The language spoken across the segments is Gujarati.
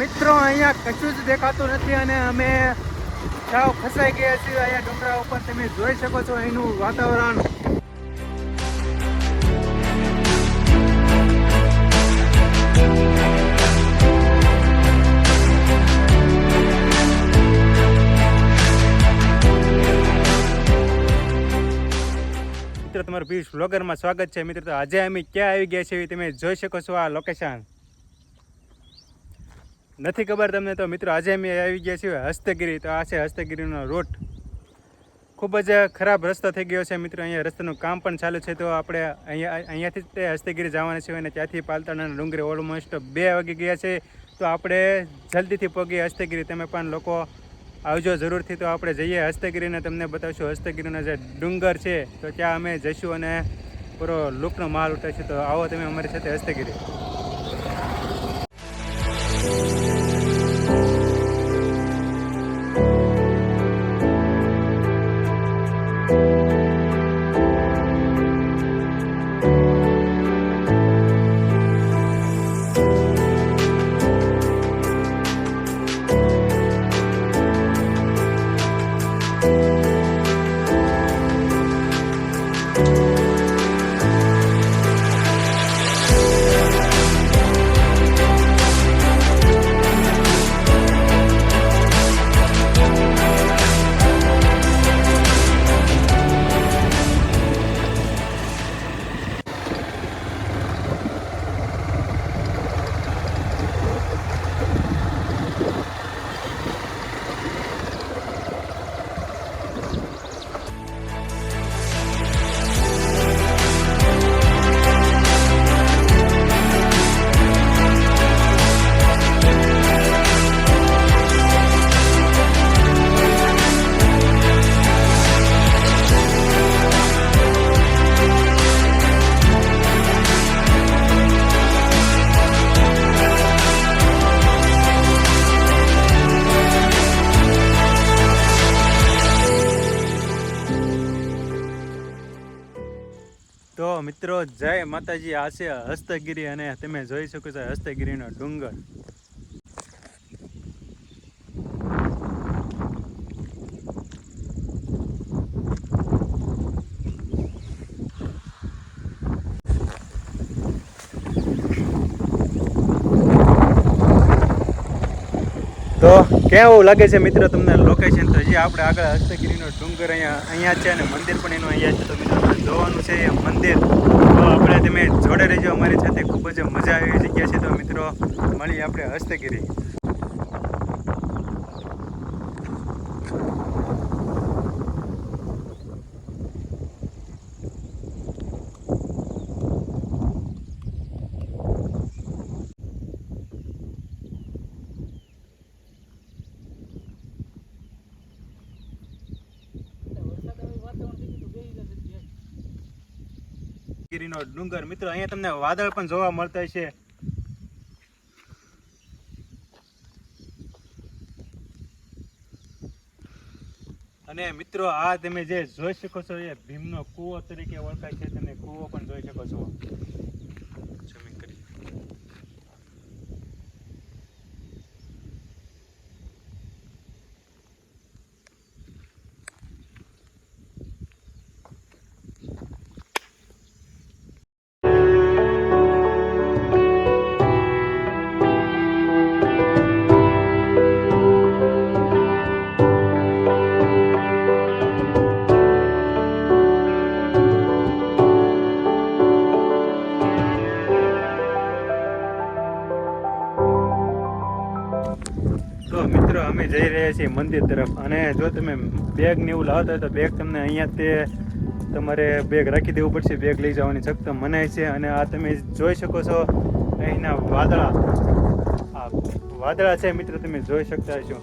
મિત્રો અહીંયા કશું જ દેખાતું નથી અને અમે સાવ ફસાઈ ગયા છીએ અહીંયા ડુંગરા ઉપર. તમે જોઈ શકો છો અહીંનું વાતાવરણ. મિત્રો તમારું પિયુષ વ્લોગરમાં સ્વાગત છે. મિત્રો તો આજે અમે ક્યાં આવી ગયા છીએ તમે જોઈ શકો છો. આ લોકેશન નથી ખબર તમને તો મિત્રો આજે અમે આવી ગયા છીએ હસ્તગીરી. તો આ છે હસ્તગીરીનો રૂટ. ખૂબ જ ખરાબ રસ્તો થઈ ગયો છે મિત્રો. અહીંયા રસ્તાનું કામ પણ ચાલુ છે. તો આપણે અહીંયાથી તે હસ્તગીરી જવાના છીએ અને ત્યાંથી પાલતાના ડુંગરે ઓલમોસ્ટ 2 વાગી ગયા છે. તો આપણે જલ્દીથી પહોંચીએ હસ્તગીરી. તમે પણ લોકો આવજો જરૂરથી. તો આપણે જઈએ હસ્તગીરીને તમને બતાવશું હસ્તગીરીનો જે ડુંગર છે. તો ત્યાં અમે જઈશું અને પૂરો લુકનો માલ ઉઠાવીશું. તો આવો તમે અમારી સાથે હસ્તગીરી. તો મિત્રો જય માતાજી. આ છે હસ્તગીરી અને તમે જોઈ શકો છો હસ્તગીરીનો ડુંગર. તો કેવું લાગે છે મિત્રો તમને લોકેશન? તો હજી આપણે આગળ હસ્તગીરીનો ડુંગર અહીંયા છે અને મંદિર પણ એનું અહીંયા છે. તો મિત્રો જોવાનું છે એ મંદિર. તો આપણે તમે જોડે રહેજો અમારી સાથે. ખૂબ જ મજા આવી જગ્યા છે. તો મિત્રો મળીએ આપણે હસ્તગીરી. ગીરીનો ડુંગર મિત્રો અહીંયા તમને વાદળ પણ જોવા મળતા છે. અને મિત્રો આ તમે જે જોઈ શકો છો એ ભીમનો કૂવો તરીકે ઓળખાય છે. તમે કૂવો પણ જોઈ શકો છો. ઝૂમિંગ કરી. તો મિત્રો અમે જઈ રહ્યા છીએ મંદિર તરફ. અને જો તમે બેગ ને એવું લાવતા હોય તો બેગ તમને અહીંયા તે તમારે બેગ રાખી દેવું પડશે. બેગ લઈ જવાની સખ્ત મનાય છે. અને આ તમે જોઈ શકો છો અહીંના વાદળા છે મિત્રો. તમે જોઈ શકતા છો.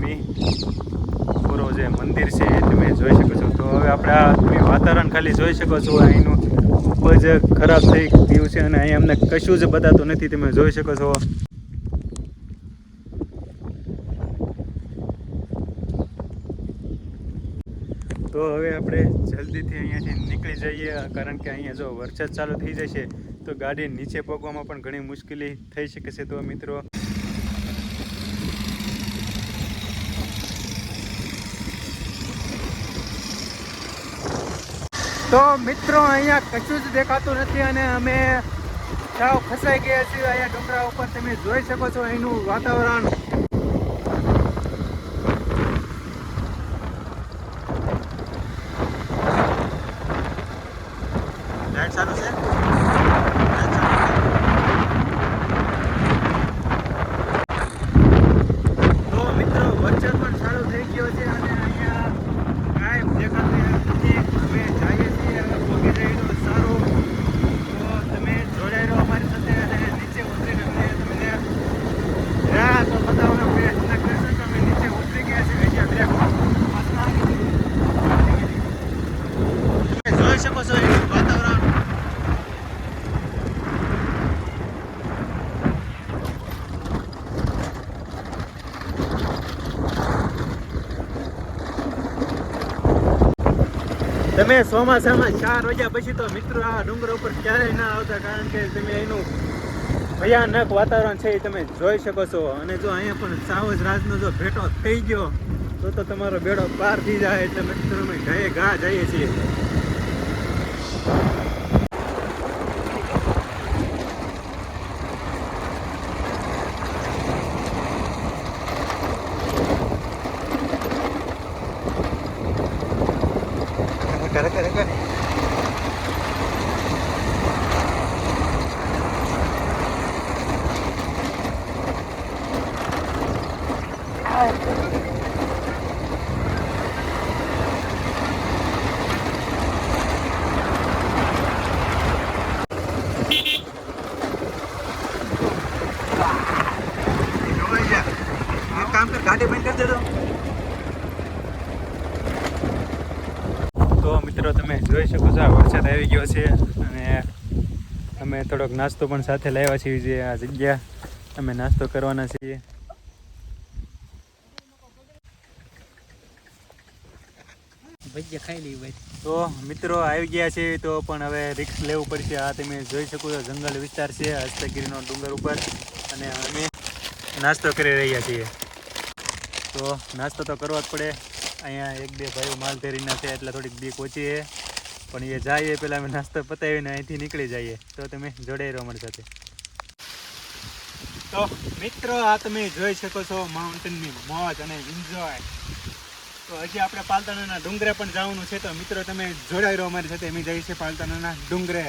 ભૂમિ પૂરો જે મંદિર છે એ તમે જોઈ શકો છો. તો હવે આપણે આ તમે વાતાવરણ ખાલી જોઈ શકો છો, અહીંનું ખૂબ જ ખરાબ થઈ ગયું છે અને અહીં અમને કશું જ બતાતું નથી, તમે જોઈ શકો છો. તો હવે આપણે જલ્દીથી અહીંયાથી નીકળી જઈએ, કારણ કે અહીંયા જો વરસાદ ચાલુ થઈ જશે તો ગાડી નીચે પગવામાં પણ ઘણી મુશ્કેલી થઈ શકે છે. તો મિત્રો અહીંયા કશું જ દેખાતું નથી અને અમે સાવ ફસાઈ ગયા છીએ અહીંયા ડુંગરા ઉપર. તમે જોઈ શકો છો અહીંનું વાતાવરણ. લાઈટ ચાલુ છે. તો મિત્રો વરસાદ પણ ચાલુ થઈ ગયો છે અને અહીંયા કાંઈ દેખાતું નથી. અમે જઈએ છીએ હવે પહોંચી જઈશું સારું. તો તમે જોડાઈ રહો અમારી સાથે અને નીચે ઉતરીને અમને તમને રાહ તો બતાવવાનો પ્રયત્ન કરશો કે અમે નીચે ઉતરી ગયા છીએ. તમે જોઈ શકો છો એનું વાતાવરણ. તમે ચોમાસામાં 4 વાગ્યા પછી તો મિત્રો આ ડુંગર ઉપર ક્યારેય ના આવતા, કારણ કે તમે એનું ભયાનક વાતાવરણ છે એ તમે જોઈ શકો છો. અને જો અહીંયા પણ સાવજ રાતનો જો ભેટો થઈ ગયો તો તમારો બેડો પાર થઈ જાય. એટલે મિત્રો અમે ગાયે ગા જઈએ છીએ. ગાડી બંધ કરી દેજો. તો મિત્રો તમે જોઈ શકો છો વરસાદ આવી ગયો છે અને અમે થોડોક નાસ્તો પણ સાથે લાવ્યા છીએ. જે આ જગ્યા અમે નાસ્તો કરવાના છીએ. તો મિત્રો આવી ગયા છે તો પણ હવે રિસ્ક લેવું પડશે. આ તમે જોઈ શકો છો જંગલ વિસ્તાર છે હસ્તગીરીનો ડુંગર ઉપર અને અમે નાસ્તો કરી રહ્યા છીએ. તો નાસ્તો તો કરવો જ પડે. અહીંયા 1-2 ભાઈઓ માલ ધરીના છે એટલે થોડીક બીક ઓછી છે, પણ એ જઈએ પહેલાં અમે નાસ્તો પતાવીને અહીંથી નીકળી જઈએ. તો તમે જોડાઈ રહો અમારી સાથે. તો મિત્રો આ તમે જોઈ શકો છો માઉન્ટેનની મોજ અને એન્જોય. તો હજી આપણે પાલતાણાના ડુંગરે પણ જવાનું છે. તો મિત્રો તમે જોડાઈ રહો અમારી સાથે. અમે જઈએ છીએ પાલતાણાના ડુંગરે.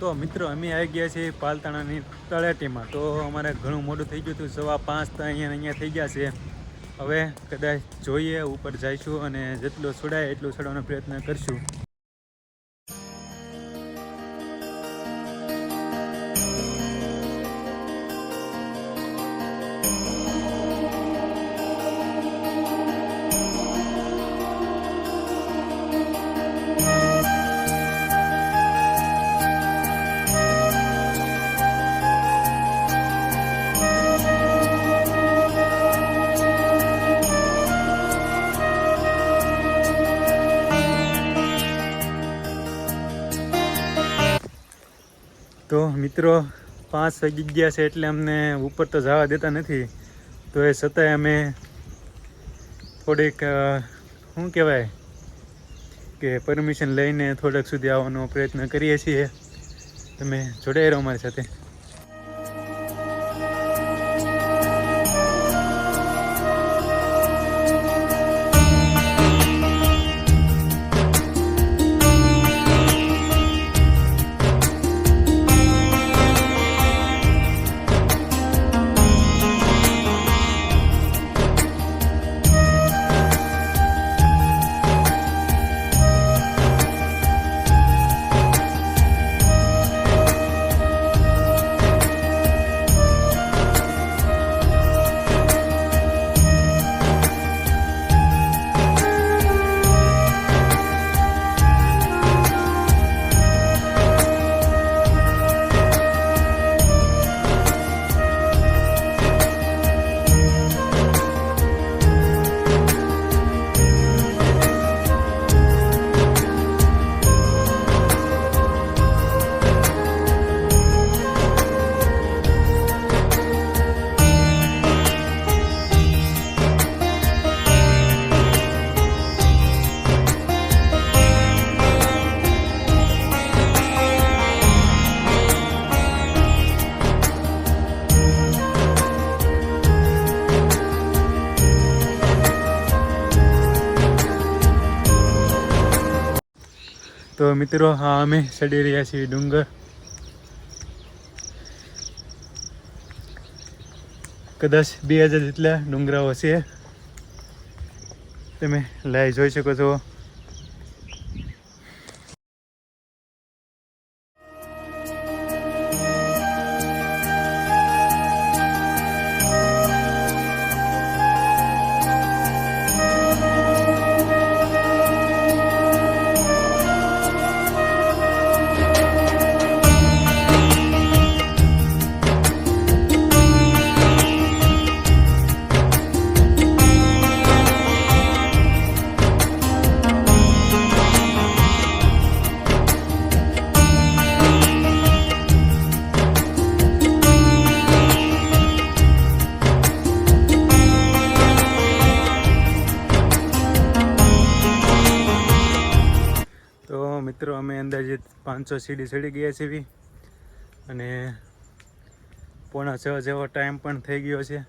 તો મિત્રો અમે આવી ગયા છીએ પાલતાણાની તળેટીમાં. તો અમારે ઘણું મોડું થઈ ગયું હતું, 5:15 તો અહીંયા થઈ ગયા છે. હવે કદાચ જોઈએ ઉપર જઈશું અને જેટલું છોડાય એટલું છોડવાનો પ્રયત્ન કરશું. તો મિત્રો 5 વાગી ગયા છે એટલે અમને ઉપર તો જવા દેતા નથી. તો એ છતાંય અમે થોડીક શું કહેવાય કે પરમિશન લઈને થોડાક સુધી આવવાનો પ્રયત્ન કરીએ છીએ. તમે જોડાઈ રહો અમારી સાથે. તો મિત્રો હા અમે ચડી રહ્યા છીએ ડુંગર. કદાચ 2000 જેટલા ડુંગરાઓ છે, તમે લાઈવ જોઈ શકો છો. મિત્રો અમે અંદાજે 500 સીડી ચડી ગયા છીએ અને 5:45 જેવો ટાઈમ પણ થઈ ગયો છે.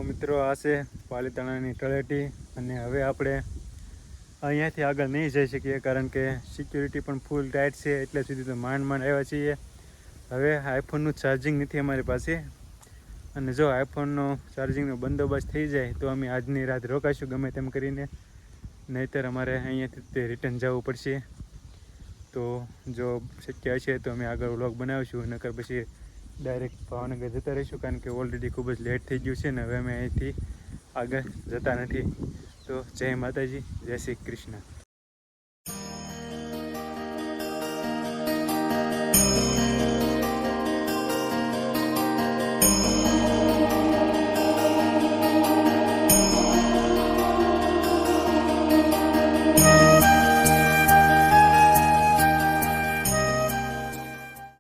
મિત્રો આ છે પાલીતાણાની તળેટી અને હવે આપણે અહીંયાથી આગળ નહીં જઈ શકીએ કારણ કે સિક્યુરિટી પણ ફૂલ ટાઈટ છે. એટલે સુધી તો માંડ આવ્યા છીએ. હવે આઈફોનનું ચાર્જિંગ નથી અમારી પાસે અને જો આઈફોનનો ચાર્જિંગનો બંદોબસ્ત થઈ જાય તો અમે આજની રાત રોકાઈશું ગમે તેમ કરીને, નહીંતર અમારે અહીંયાથી તે રિટર્ન જવું પડશે. તો જો શક્ય હશે તો અમે આગળ વ્લોગ બનાવીશું, નકર પછી ડાયરેક્ટ ભાવનગર જતા રહીશું કારણ કે ઓલરેડી ખૂબ જ લેટ થઈ ગયું છે ને હવે અમે અહીંથી આગળ જતા નથી. તો જય માતાજી, જય શ્રી કૃષ્ણ.